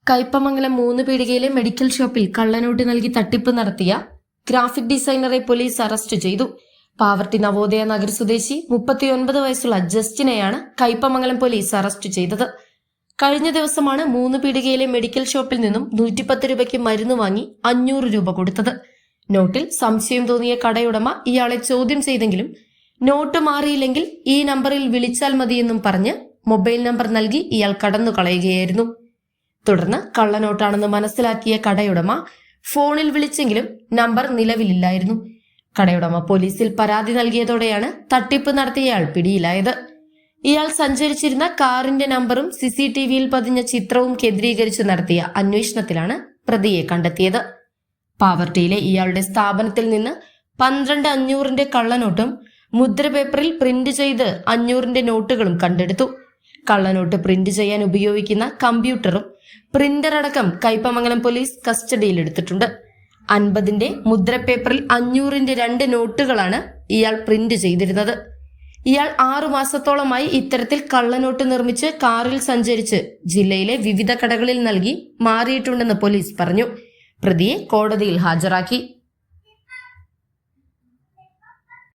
Kaipamangalam 3 പീടികയിലെ medical ഷോപ്പിൽ കള്ളനോട്ട് നൽകി തട്ടിപ്പ് നടത്തിയ ഗ്രാഫിക് ഡിസൈനറെ പോലീസ് അറസ്റ്റ് ചെയ്തു. പാവർട്ടി നവോദയ നഗർ സ്വദേശി 39 വയസ്സുള്ള ജസ്റ്റിനെയാണ് കയ്പമംഗലം പോലീസ് അറസ്റ്റ് ചെയ്തത്. കഴിഞ്ഞ ദിവസമാണ് 3 പീടികയിലെ മെഡിക്കൽ ഷോപ്പിൽ നിന്നും 110 രൂപയ്ക്ക് മരുന്ന് വാങ്ങി 500 രൂപ കൊടുത്തത്. നോട്ടിൽ സംശയം തോന്നിയ കടയുടമ ഇയാളെ ചോദ്യം ചെയ്തെങ്കിലും നോട്ട് മാറിയില്ലെങ്കിൽ ഈ നമ്പറിൽ വിളിച്ചാൽ മതിയെന്നും പറഞ്ഞ് മൊബൈൽ നമ്പർ നൽകി ഇയാൾ കടന്നു കളയുകയായിരുന്നു. തുടർന്ന് കള്ളനോട്ടാണെന്ന് മനസ്സിലാക്കിയ കടയുടമ ഫോണിൽ വിളിച്ചെങ്കിലും നമ്പർ നിലവിലില്ലായിരുന്നു. കടയുടമ പോലീസിൽ പരാതി നൽകിയതോടെയാണ് തട്ടിപ്പ് നടത്തിയയാൾ പിടിയിലായത്. ഇയാൾ സഞ്ചരിച്ചിരുന്ന കാറിന്റെ നമ്പറും CCTVയിൽ പതിഞ്ഞ ചിത്രവും കേന്ദ്രീകരിച്ച് നടത്തിയ അന്വേഷണത്തിലാണ് പ്രതിയെ കണ്ടെത്തിയത്. പാവർട്ടിയിലെ ഇയാളുടെ സ്ഥാപനത്തിൽ നിന്ന് 12,500ന്റെ കള്ളനോട്ടും മുദ്രപേപ്പറിൽ പ്രിന്റ് ചെയ്ത് 500ന്റെ നോട്ടുകളും കണ്ടെടുത്തു. കള്ളനോട്ട് പ്രിന്റ് ചെയ്യാൻ ഉപയോഗിക്കുന്ന കമ്പ്യൂട്ടറും പ്രിന്റർ അടക്കം കയ്പമംഗലം പോലീസ് കസ്റ്റഡിയിലെടുത്തിട്ടുണ്ട്. 50ന്റെ മുദ്രപേപ്പറിൽ 500ന്റെ 2 നോട്ടുകളാണ് ഇയാൾ പ്രിന്റ് ചെയ്തിരുന്നത്. ഇയാൾ 6 മാസത്തോളമായി ഇത്തരത്തിൽ കള്ളനോട്ട് നിർമ്മിച്ച് കാറിൽ സഞ്ചരിച്ച് ജില്ലയിലെ വിവിധ കടകളിൽ നൽകി മാറിയിട്ടുണ്ടെന്ന് പോലീസ് പറഞ്ഞു. പ്രതിയെ കോടതിയിൽ ഹാജരാക്കി.